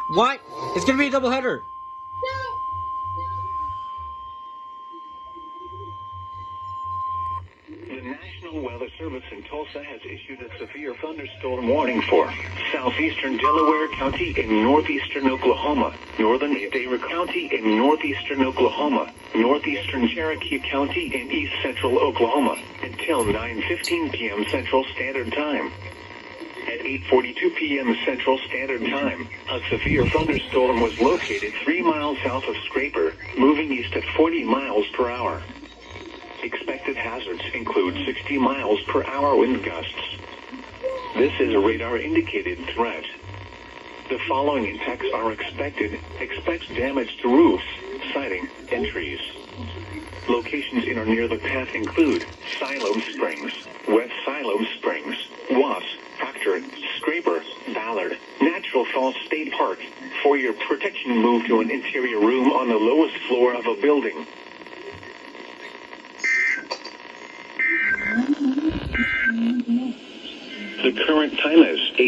What? It's gonna be a doubleheader. The National Weather Service in Tulsa has issued a severe thunderstorm warning for southeastern Delaware County in northeastern Oklahoma, northern Adair County in northeastern Oklahoma, northeastern Cherokee County in east central Oklahoma, until 9:15 p.m. Central Standard Time. At 8:42 p.m. Central Standard Time, a severe thunderstorm was located 3 miles south of Scraper, moving east at 40 miles per hour. Expected hazards include 60 miles per hour wind gusts. This is a radar-indicated threat. The following impacts are expected. Expect damage to roofs, siding, and trees. Locations in or near the path include Siloam Springs, West Siloam Springs, Watts, Proctor, Scraper, Ballard, Natural Falls State Park. For your protection, move to an interior room on the lowest floor of a building. The current time is 8.